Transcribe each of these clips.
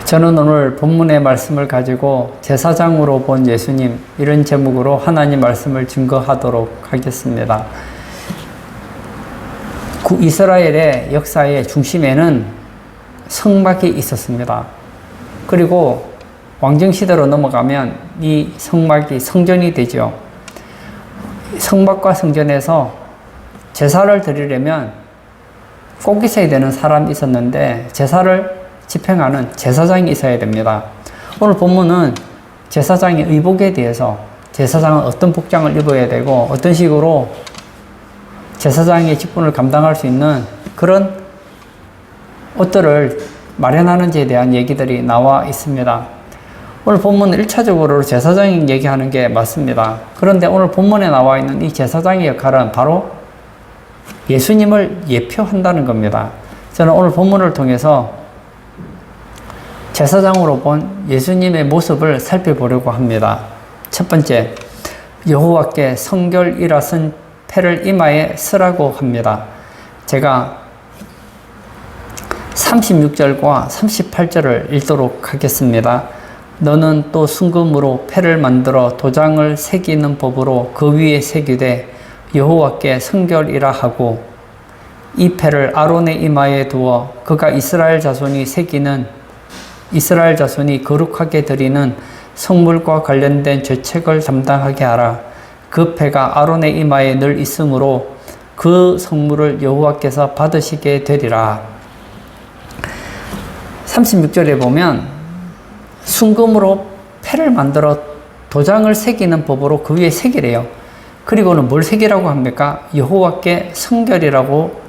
저는 오늘 본문의 말씀을 가지고 제사장으로 본 예수님, 이런 제목으로 하나님 말씀을 증거하도록 하겠습니다. 이스라엘의 역사의 중심에는 성막이 있었습니다. 그리고 왕정시대로 넘어가면 이 성막이 성전이 되죠. 성막과 성전에서 제사를 드리려면 꼭 있어야 되는 사람이 있었는데 제사를 집행하는 제사장이 있어야 됩니다. 오늘 본문은 제사장의 의복에 대해서, 제사장은 어떤 복장을 입어야 되고 어떤 식으로 제사장의 직분을 감당할 수 있는 그런 옷들을 마련하는지에 대한 얘기들이 나와 있습니다. 오늘 본문은 1차적으로 제사장이 얘기하는 게 맞습니다. 그런데 오늘 본문에 나와 있는 이 제사장의 역할은 바로 예수님을 예표한다는 겁니다. 저는 오늘 본문을 통해서 제사장으로 본 예수님의 모습을 살펴보려고 합니다. 첫 번째, 여호와께 성결이라 쓴 패를 이마에 쓰라고 합니다. 제가 36절과 38절을 읽도록 하겠습니다. 너는 또 순금으로 패를 만들어 도장을 새기는 법으로 그 위에 새기되 여호와께 성결이라 하고 이 패를 아론의 이마에 두어 그가 이스라엘 자손이 거룩하게 드리는 성물과 관련된 죄책을 담당하게 하라. 그 패가 아론의 이마에 늘 있으므로 그 성물을 여호와께서 받으시게 되리라. 36절에 보면 순금으로 패를 만들어 도장을 새기는 법으로 그 위에 새기래요. 그리고는 뭘 새기라고 합니까? 여호와께 성결이라고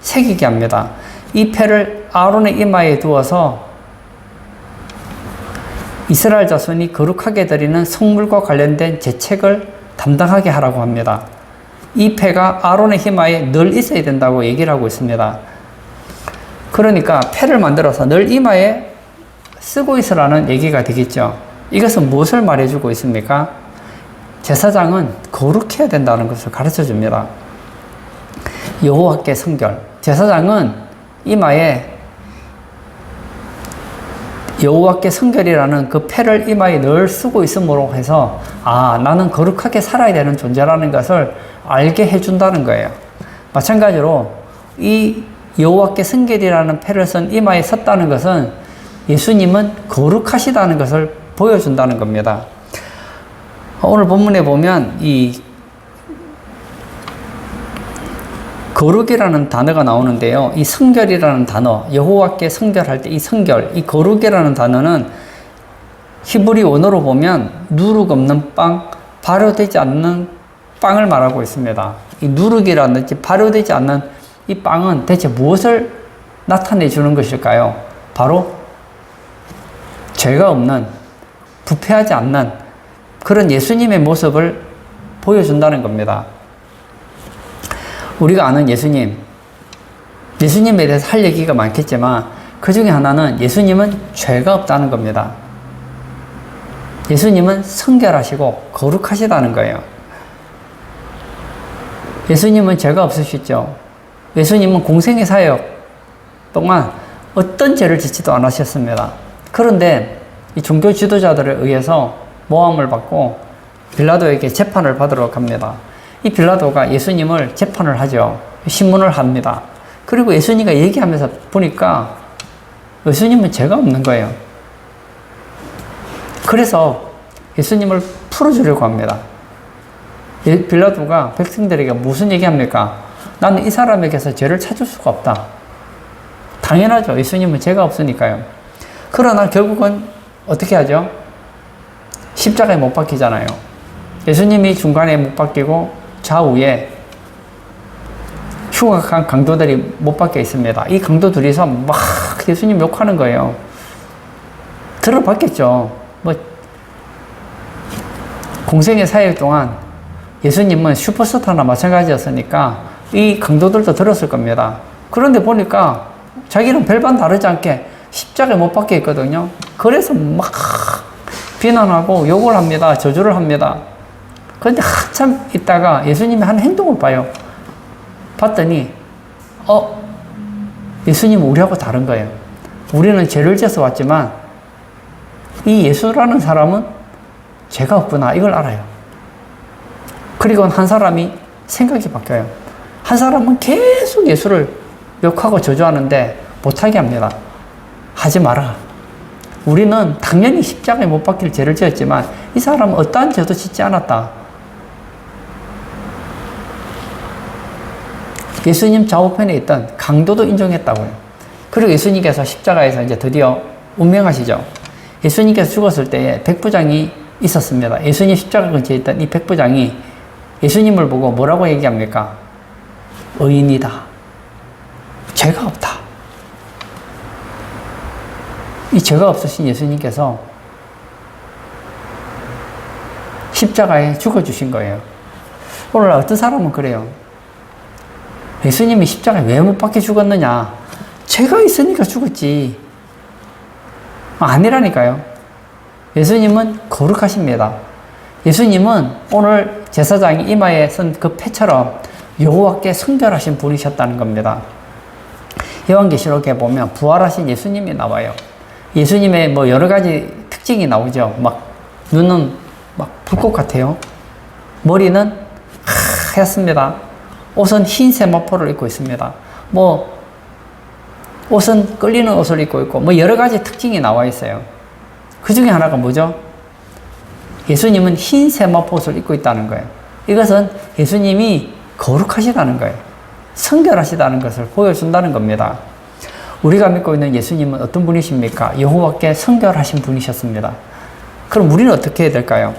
새기게 합니다. 이 패를 아론의 이마에 두어서 이스라엘 자손이 거룩하게 드리는 성물과 관련된 제책을 담당하게 하라고 합니다. 이 패가 아론의 이마에 늘 있어야 된다고 얘기를 하고 있습니다. 그러니까 패를 만들어서 늘 이마에 쓰고 있으라는 얘기가 되겠죠. 이것은 무엇을 말해주고 있습니까? 제사장은 거룩해야 된다는 것을 가르쳐 줍니다. 여호와께 성결. 제사장은 이마에 여호와께 성결이라는 그 패를 이마에 늘 쓰고 있음으로 해서 나는 거룩하게 살아야 되는 존재라는 것을 알게 해준다는 거예요. 마찬가지로 이 여호와께 성결이라는 패를 쓴 이마에 섰다는 것은 예수님은 거룩하시다는 것을 보여준다는 겁니다. 오늘 본문에 보면 이 거룩이라는 단어가 나오는데요. 이 성결이라는 단어, 여호와께 성결할 때 이 성결, 이 거룩이라는 단어는 히브리 원어로 보면 누룩 없는 빵, 발효되지 않는 빵을 말하고 있습니다. 이 누룩이라든지 발효되지 않는 이 빵은 대체 무엇을 나타내 주는 것일까요? 바로 죄가 없는, 부패하지 않는 그런 예수님의 모습을 보여준다는 겁니다. 우리가 아는 예수님에 대해서 할 얘기가 많겠지만 그 중에 하나는 예수님은 죄가 없다는 겁니다. 예수님은 성결하시고 거룩하시다는 거예요. 예수님은 죄가 없으시죠. 예수님은 공생의 사역 동안 어떤 죄를 짓지도 않으셨습니다. 그런데 이 종교 지도자들에 의해서 모함을 받고 빌라도에게 재판을 받으러 갑니다. 이 빌라도가 예수님을 재판을 하죠. 신문을 합니다. 그리고 예수님과 얘기하면서 보니까 예수님은 죄가 없는 거예요. 그래서 예수님을 풀어주려고 합니다. 빌라도가 백성들에게 무슨 얘기합니까? 나는 이 사람에게서 죄를 찾을 수가 없다. 당연하죠. 예수님은 죄가 없으니까요. 그러나 결국은 어떻게 하죠? 십자가에 못 박히잖아요. 예수님이 중간에 못 박히고 좌우에 흉악한 강도들이 못 박혀 있습니다. 이 강도 둘이서 막 예수님 욕하는 거예요. 들어봤겠죠. 공생의 사역 동안 예수님은 슈퍼스타나 마찬가지였으니까 이 강도들도 들었을 겁니다. 그런데 보니까 자기는 별반 다르지 않게 십자가에 못 박혀 있거든요. 그래서 막 비난하고 욕을 합니다. 저주를 합니다. 그런데 한참 있다가 예수님이 하는 행동을 봐요. 봤더니 예수님은 우리하고 다른 거예요. 우리는 죄를 지어서 왔지만 이 예수라는 사람은 죄가 없구나 이걸 알아요. 그리고 한 사람이 생각이 바뀌어요. 한 사람은 계속 예수를 욕하고 저주하는데 못하게 합니다. 하지 마라. 우리는 당연히 십자가에 못 박힐 죄를 지었지만 이 사람은 어떠한 죄도 짓지 않았다. 예수님 좌우편에 있던 강도도 인정했다고요. 그리고 예수님께서 십자가에서 이제 드디어 운명하시죠. 예수님께서 죽었을 때에 백부장이 있었습니다. 예수님 십자가 근처에 있던 이 백부장이 예수님을 보고 뭐라고 얘기합니까? 의인이다. 죄가 없다. 이 죄가 없으신 예수님께서 십자가에 죽어주신 거예요. 오늘 어떤 사람은 그래요. 예수님이 십자가에 왜 못 박혀 죽었느냐? 죄가 있으니까 죽었지. 아니라니까요. 예수님은 거룩하십니다. 예수님은 오늘 제사장이 이마에 쓴 그 패처럼 여호와께 성결하신 분이셨다는 겁니다. 요한계시록에 보면 부활하신 예수님이 나와요. 예수님의 뭐 여러 가지 특징이 나오죠. 막 눈은 막 불꽃 같아요. 머리는 하얗습니다. 옷은 흰 세마포를 입고 있습니다. 뭐 옷은 끌리는 옷을 입고 있고 뭐 여러 가지 특징이 나와 있어요. 그 중에 하나가 뭐죠? 예수님은 흰 세마포 옷을 입고 있다는 거예요. 이것은 예수님이 거룩하시다는 거예요. 성결하시다는 것을 보여준다는 겁니다. 우리가 믿고 있는 예수님은 어떤 분이십니까? 여호와께 성결하신 분이셨습니다. 그럼 우리는 어떻게 해야 될까요?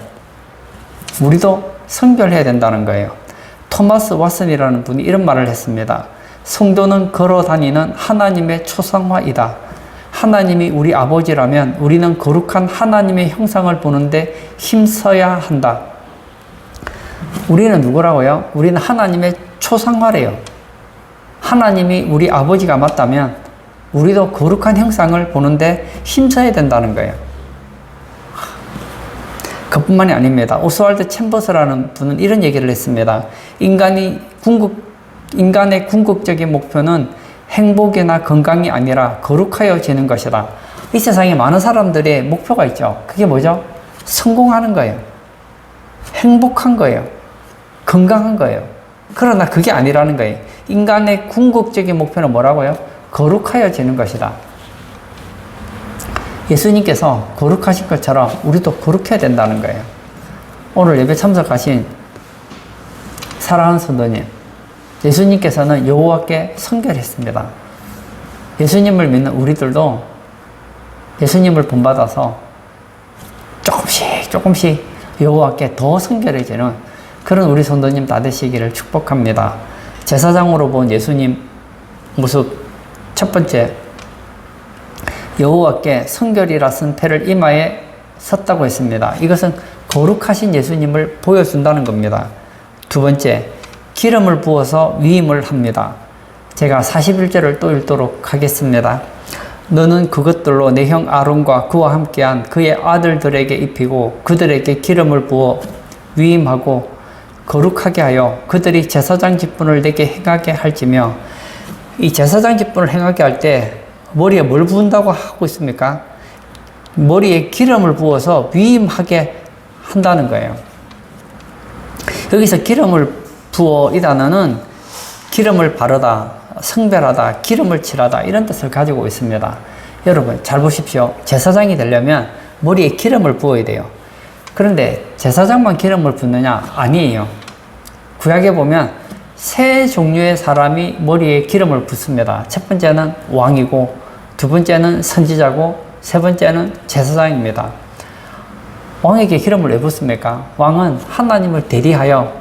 우리도 성결해야 된다는 거예요. 토마스 왓슨이라는 분이 이런 말을 했습니다. 성도는 걸어 다니는 하나님의 초상화이다. 하나님이 우리 아버지라면 우리는 거룩한 하나님의 형상을 보는데 힘써야 한다. 우리는 누구라고요? 우리는 하나님의 초상화래요. 하나님이 우리 아버지가 맞다면 우리도 거룩한 형상을 보는데 힘써야 된다는 거예요. 그뿐만이 아닙니다. 오스왈드 챔버스라는 분은 이런 얘기를 했습니다. 인간의 궁극적인 목표는 행복이나 건강이 아니라 거룩하여지는 것이다. 이 세상에 많은 사람들의 목표가 있죠. 그게 뭐죠? 성공하는 거예요. 행복한 거예요. 건강한 거예요. 그러나 그게 아니라는 거예요. 인간의 궁극적인 목표는 뭐라고요? 거룩하여지는 것이다. 예수님께서 거룩하신 것처럼 우리도 거룩해야 된다는 거예요. 오늘 예배 참석하신 사랑하는 성도님, 예수님께서는 여호와께 성결했습니다. 예수님을 믿는 우리들도 예수님을 본받아서 조금씩 여호와께 더 성결해지는 그런 우리 성도님 다 되시기를 축복합니다. 제사장으로 본 예수님 모습 첫 번째, 여호와께 성결이라 쓴 패를 이마에 섰다고 했습니다. 이것은 거룩하신 예수님을 보여준다는 겁니다. 두 번째, 기름을 부어서 위임을 합니다. 제가 41절을 또 읽도록 하겠습니다. 너는 그것들로 내 형 아론과 그와 함께한 그의 아들들에게 입히고 그들에게 기름을 부어 위임하고 거룩하게 하여 그들이 제사장 직분을 내게 행하게 할지며, 이 제사장 직분을 행하게 할 때 머리에 뭘 부은다고 하고 있습니까? 머리에 기름을 부어서 위임하게 한다는 거예요. 여기서 기름을 부어 이 단어는 기름을 바르다, 성별하다, 기름을 칠하다 이런 뜻을 가지고 있습니다. 여러분 잘 보십시오. 제사장이 되려면 머리에 기름을 부어야 돼요. 그런데 제사장만 기름을 붓느냐? 아니에요. 구약에 보면 세 종류의 사람이 머리에 기름을 붓습니다. 첫 번째는 왕이고, 두 번째는 선지자고, 세 번째는 제사장입니다. 왕에게 기름을 왜 붓습니까? 왕은 하나님을 대리하여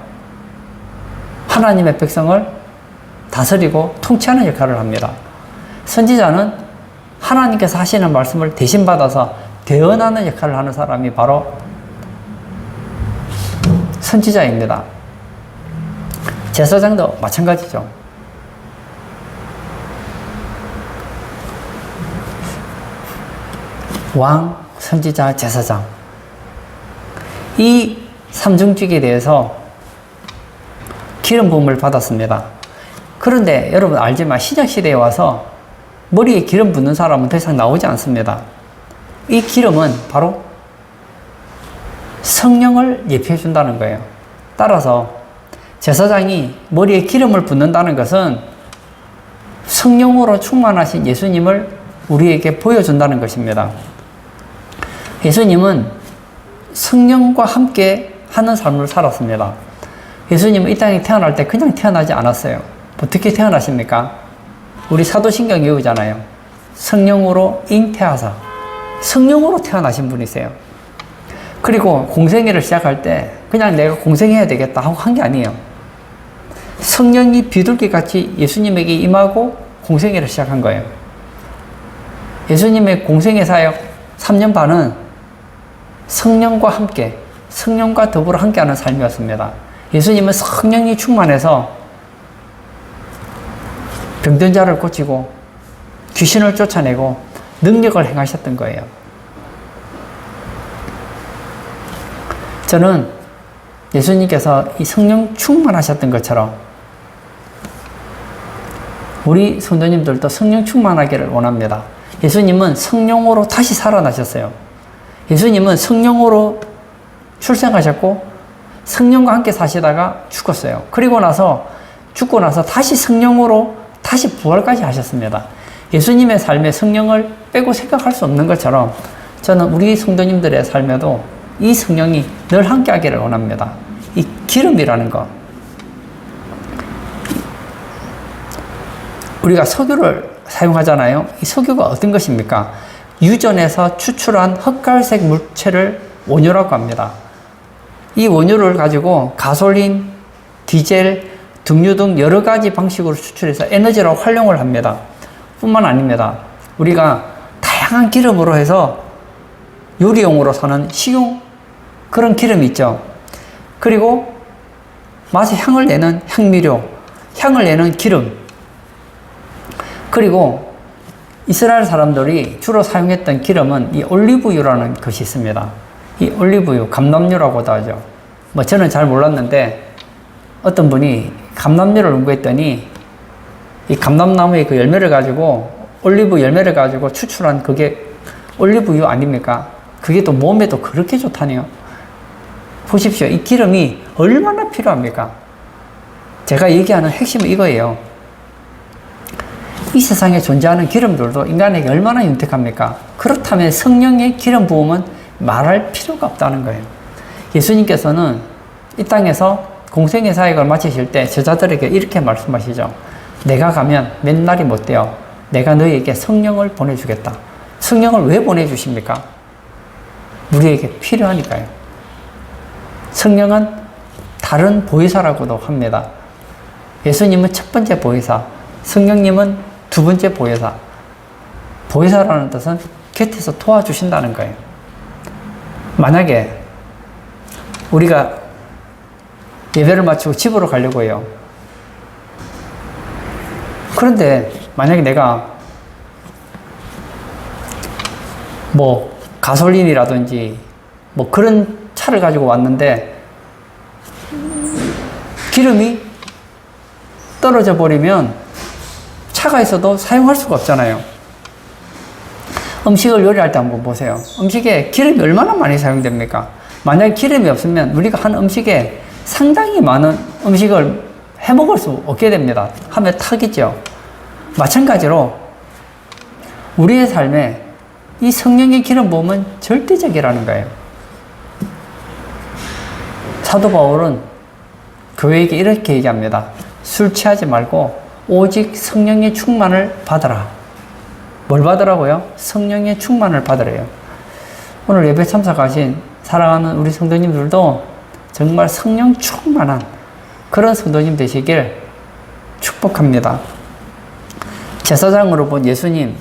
하나님의 백성을 다스리고 통치하는 역할을 합니다. 선지자는 하나님께서 하시는 말씀을 대신 받아서 대언하는 역할을 하는 사람이 바로 선지자입니다. 제사장도 마찬가지죠. 왕, 선지자, 제사장. 이 삼중직에 대해서 기름 부음을 받았습니다. 그런데 여러분 알지만 신약시대에 와서 머리에 기름 붓는 사람은 더 이상 나오지 않습니다. 이 기름은 바로 성령을 예표해 준다는 거예요. 따라서 제사장이 머리에 기름을 붓는다는 것은 성령으로 충만하신 예수님을 우리에게 보여준다는 것입니다. 예수님은 성령과 함께 하는 삶을 살았습니다. 예수님은 이 땅에 태어날 때 그냥 태어나지 않았어요. 어떻게 태어나십니까? 우리 사도신경 외우잖아요. 성령으로 잉태하사 성령으로 태어나신 분이세요. 그리고 공생애를 시작할 때 그냥 내가 공생해야 되겠다 하고 한 게 아니에요. 성령이 비둘기같이 예수님에게 임하고 공생애를 시작한 거예요. 예수님의 공생애 사역 3년 반은 성령과 함께, 성령과 더불어 함께하는 삶이었습니다. 예수님은 성령이 충만해서 병든 자를 고치고 귀신을 쫓아내고 능력을 행하셨던 거예요. 저는 예수님께서 이 성령 충만하셨던 것처럼 우리 성도님들도 성령 충만하기를 원합니다. 예수님은 성령으로 다시 살아나셨어요. 예수님은 성령으로 출생하셨고 성령과 함께 사시다가 죽었어요. 그리고 나서 죽고 나서 다시 성령으로 다시 부활까지 하셨습니다. 예수님의 삶에 성령을 빼고 생각할 수 없는 것처럼 저는 우리 성도님들의 삶에도 이 성령이 늘 함께 하기를 원합니다. 이 기름이라는 것. 우리가 석유를 사용하잖아요. 이 석유가 어떤 것입니까? 유전에서 추출한 흑갈색 물체를 원유라고 합니다. 이 원유를 가지고 가솔린, 디젤, 등유 등 여러 가지 방식으로 추출해서 에너지로 활용을 합니다. 뿐만 아닙니다. 우리가 다양한 기름으로 해서 요리용으로 사는 식용 그런 기름이 있죠. 그리고 맛의 향을 내는 향미료, 향을 내는 기름. 그리고 이스라엘 사람들이 주로 사용했던 기름은 이 올리브유라는 것이 있습니다. 이 올리브유, 감람유라고도 하죠. 뭐 저는 잘 몰랐는데 어떤 분이 감람유를 연구했더니 이 감람나무의 그 열매를 가지고 올리브 열매를 가지고 추출한 그게 올리브유 아닙니까? 그게 또 몸에도 그렇게 좋다네요. 보십시오. 이 기름이 얼마나 필요합니까? 제가 얘기하는 핵심은 이거예요. 이 세상에 존재하는 기름들도 인간에게 얼마나 윤택합니까? 그렇다면 성령의 기름 부음은 말할 필요가 없다는 거예요. 예수님께서는 이 땅에서 공생의 사역을 마치실 때 제자들에게 이렇게 말씀하시죠. 내가 가면 몇 날이 못 돼요. 내가 너희에게 성령을 보내주겠다. 성령을 왜 보내주십니까? 우리에게 필요하니까요. 성령은 다른 보혜사라고도 합니다. 예수님은 첫 번째 보혜사, 성령님은 두 번째 보혜사. 보혜사라는 뜻은 곁에서 도와주신다는 거예요. 만약에 우리가 예배를 마치고 집으로 가려고 해요. 그런데 만약에 내가 뭐 가솔린이라든지 뭐 그런 차를 가지고 왔는데 기름이 떨어져 버리면 차가 있어도 사용할 수가 없잖아요. 음식을 요리할 때 한번 보세요. 음식에 기름이 얼마나 많이 사용됩니까? 만약에 기름이 없으면 우리가 한 음식에 상당히 많은 음식을 해 먹을 수 없게 됩니다. 하면 타겠죠. 마찬가지로 우리의 삶에 이 성령의 기름 부음은 절대적이라는 거예요. 사도 바울은 교회에게 이렇게 얘기합니다. 술 취하지 말고 오직 성령의 충만을 받으라. 뭘 받으라고요? 성령의 충만을 받으래요. 오늘 예배 참석하신 사랑하는 우리 성도님들도 정말 성령 충만한 그런 성도님 되시길 축복합니다. 제사장으로 본 예수님,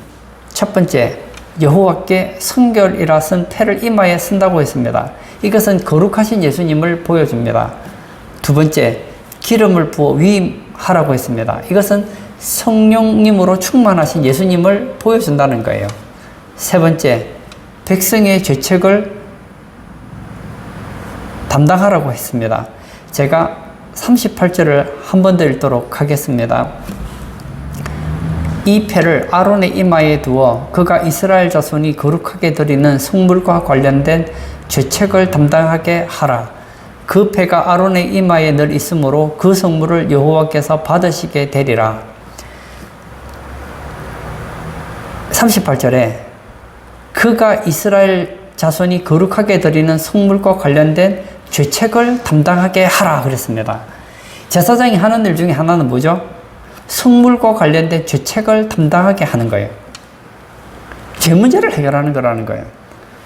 첫 번째, 여호와께 성결이라 쓴 패를 이마에 쓴다고 했습니다. 이것은 거룩하신 예수님을 보여줍니다. 두 번째, 기름을 부어 위임하라고 했습니다. 이것은 성령님으로 충만하신 예수님을 보여준다는 거예요. 세 번째, 백성의 죄책을 담당하라고 했습니다. 제가 38절을 한 번 더 읽도록 하겠습니다. 이 패를 아론의 이마에 두어 그가 이스라엘 자손이 거룩하게 드리는 성물과 관련된 죄책을 담당하게 하라. 그 패가 아론의 이마에 늘 있으므로 그 성물을 여호와께서 받으시게 되리라. 38절에 그가 이스라엘 자손이 거룩하게 드리는 성물과 관련된 죄책을 담당하게 하라 그랬습니다. 제사장이 하는 일 중에 하나는 뭐죠? 성물과 관련된 죄책을 담당하게 하는 거예요. 죄 문제를 해결하는 거라는 거예요.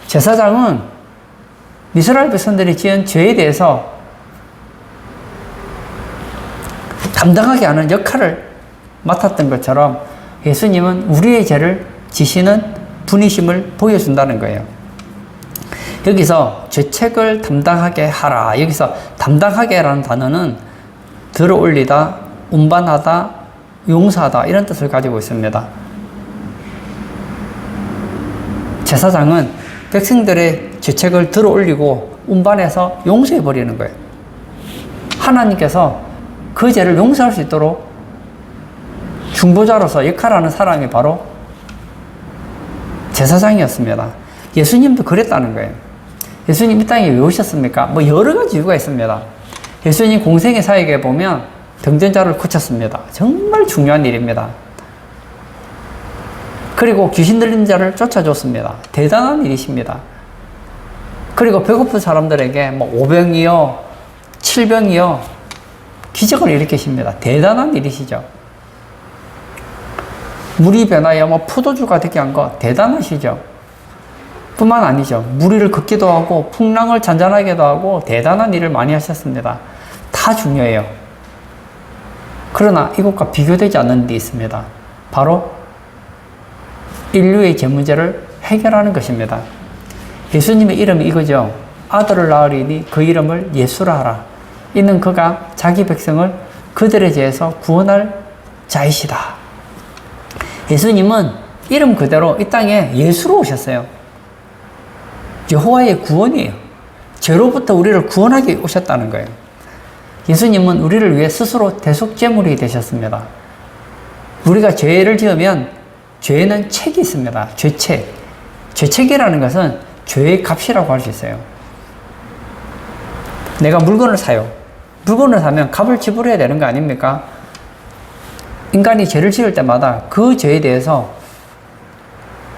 제사장은 이스라엘 백성들이 지은 죄에 대해서 담당하게 하는 역할을 맡았던 것처럼 예수님은 우리의 죄를 지시는 분이심을 보여준다는 거예요. 여기서 죄책을 담당하게 하라. 여기서 담당하게라는 단어는 들어올리다, 운반하다, 용서하다 이런 뜻을 가지고 있습니다. 제사장은 백성들의 죄책을 들어올리고 운반해서 용서해버리는 거예요. 하나님께서 그 죄를 용서할 수 있도록 중보자로서 역할하는 사람이 바로 제사장이었습니다. 예수님도 그랬다는 거예요. 예수님 이 땅에 왜 오셨습니까? 여러 가지 이유가 있습니다. 예수님 공생의 사역에 보면 병든 자를 고쳤습니다. 정말 중요한 일입니다. 그리고 귀신 들린 자를 쫓아줬습니다. 대단한 일이십니다. 그리고 배고픈 사람들에게 5병이요, 7병이요, 기적을 일으키십니다. 대단한 일이시죠. 물이 변하여 포도주가 되게 한 거 대단하시죠. 뿐만 아니죠. 무리를 걷기도 하고 풍랑을 잔잔하게도 하고 대단한 일을 많이 하셨습니다. 다 중요해요. 그러나 이것과 비교되지 않는 데 있습니다. 바로 인류의 죄 문제를 해결하는 것입니다. 예수님의 이름이 이거죠. 아들을 낳으리니 그 이름을 예수라 하라. 이는 그가 자기 백성을 그들의 죄에서 구원할 자이시다. 예수님은 이름 그대로 이 땅에 예수로 오셨어요. 여호와의 구원이에요. 죄로부터 우리를 구원하기 오셨다는 거예요. 예수님은 우리를 위해 스스로 대속제물이 되셨습니다. 우리가 죄를 지으면 죄에는 책이 있습니다. 죄책. 죄책이라는 것은 죄의 값이라고 할 수 있어요. 내가 물건을 사요. 물건을 사면 값을 지불해야 되는 거 아닙니까? 인간이 죄를 지을 때마다 그 죄에 대해서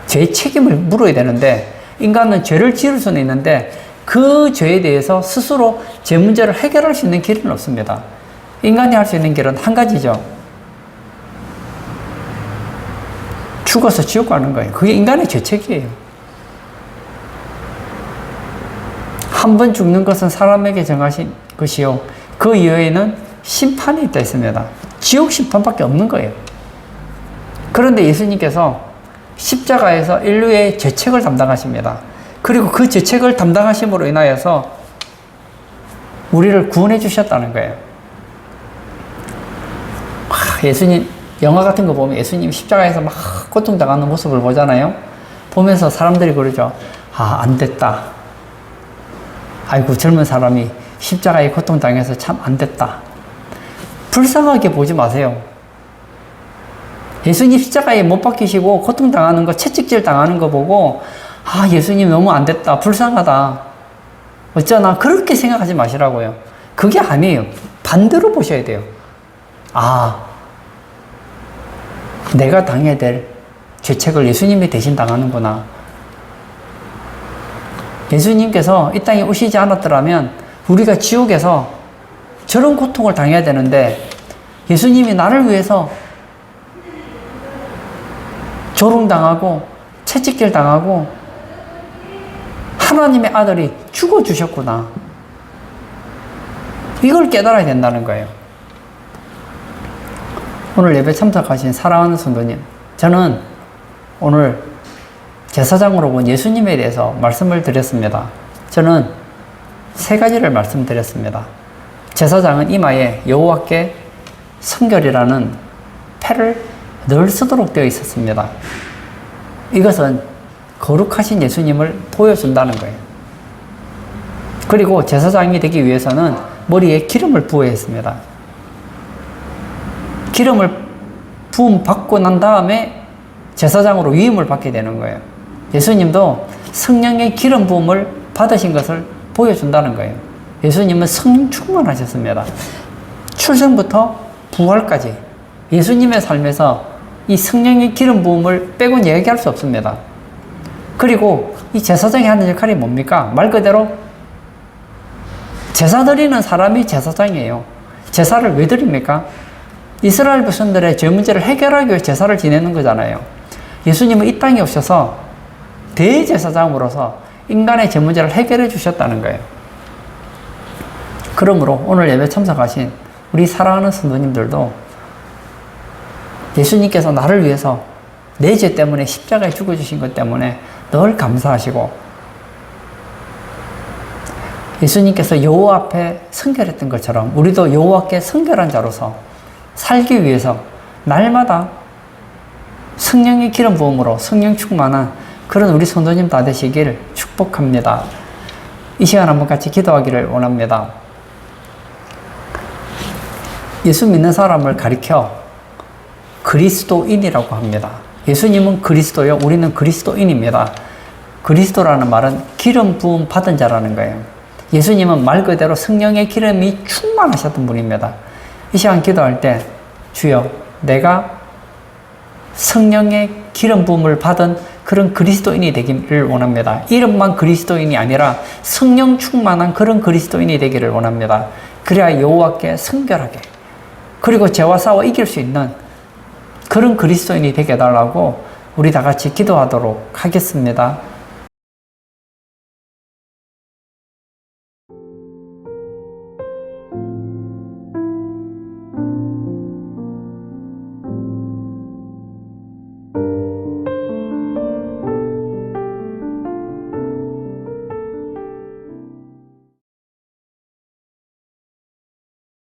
죄의 책임을 물어야 되는데 인간은 죄를 지을 수는 있는데 그 죄에 대해서 스스로 죄 문제를 해결할 수 있는 길은 없습니다. 인간이 할 수 있는 길은 한 가지죠. 죽어서 지옥 가는 거예요. 그게 인간의 죄책이에요. 한 번 죽는 것은 사람에게 정하신 것이요. 그 이외에는 심판이 있다 했습니다. 지옥 심판밖에 없는 거예요. 그런데 예수님께서 십자가에서 인류의 죄책을 담당하십니다. 그리고 그 죄책을 담당하심으로 인하여서 우리를 구원해 주셨다는 거예요. 예수님 영화 같은 거 보면 예수님 십자가에서 막 고통당하는 모습을 보잖아요. 보면서 사람들이 그러죠. 안 됐다. 아이고 젊은 사람이 십자가에 고통당해서 참 안 됐다. 불쌍하게 보지 마세요. 예수님 십자가에 못 박히시고 고통당하는 거, 채찍질 당하는 거 보고 예수님 너무 안 됐다. 불쌍하다. 어쩌나 그렇게 생각하지 마시라고요. 그게 아니에요. 반대로 보셔야 돼요. 내가 당해야 될 죄책을 예수님이 대신 당하는구나. 예수님께서 이 땅에 오시지 않았더라면 우리가 지옥에서 저런 고통을 당해야 되는데 예수님이 나를 위해서 조롱당하고 채찍질 당하고 하나님의 아들이 죽어주셨구나. 이걸 깨달아야 된다는 거예요. 오늘 예배 참석하신 사랑하는 성도님, 저는 오늘 제사장으로 본 예수님에 대해서 말씀을 드렸습니다. 저는 세 가지를 말씀드렸습니다. 제사장은 이마에 여호와께 성결이라는 패를 늘 쓰도록 되어 있었습니다. 이것은 거룩하신 예수님을 보여준다는 거예요. 그리고 제사장이 되기 위해서는 머리에 기름을 부어야 했습니다. 기름을 부음 받고 난 다음에 제사장으로 위임을 받게 되는 거예요. 예수님도 성령의 기름 부음을 받으신 것을 보여준다는 거예요. 예수님은 성령 충만하셨습니다. 출생부터 부활까지 예수님의 삶에서 이 성령의 기름 부음을 빼고는 얘기할 수 없습니다. 그리고 이 제사장이 하는 역할이 뭡니까? 말 그대로 제사 드리는 사람이 제사장이에요. 제사를 왜 드립니까? 이스라엘 백성들의 죄 문제를 해결하기 위해 제사를 지내는 거잖아요. 예수님은 이 땅에 오셔서 대제사장으로서 인간의 죄 문제를 해결해 주셨다는 거예요. 그러므로 오늘 예배 참석하신 우리 사랑하는 성도님들도 예수님께서 나를 위해서 내 죄 때문에 십자가에 죽어주신 것 때문에 늘 감사하시고, 예수님께서 여호와 앞에 성결했던 것처럼 우리도 여호와께 성결한 자로서 살기 위해서 날마다 성령의 기름 부음으로 성령 충만한 그런 우리 성도님 다 되시길 축복합니다. 이 시간 한번 같이 기도하기를 원합니다. 예수 믿는 사람을 가리켜 그리스도인이라고 합니다. 예수님은 그리스도요, 우리는 그리스도인입니다. 그리스도라는 말은 기름 부음 받은 자라는 거예요. 예수님은 말 그대로 성령의 기름이 충만하셨던 분입니다. 이 시간 기도할 때, 주여, 내가 성령의 기름 부음을 받은 그런 그리스도인이 되기를 원합니다. 이름만 그리스도인이 아니라 성령 충만한 그런 그리스도인이 되기를 원합니다. 그래야 여호와께 성결하게, 그리고 죄와 싸워 이길 수 있는 그런 그리스도인이 되게 해달라고 우리 다 같이 기도하도록 하겠습니다.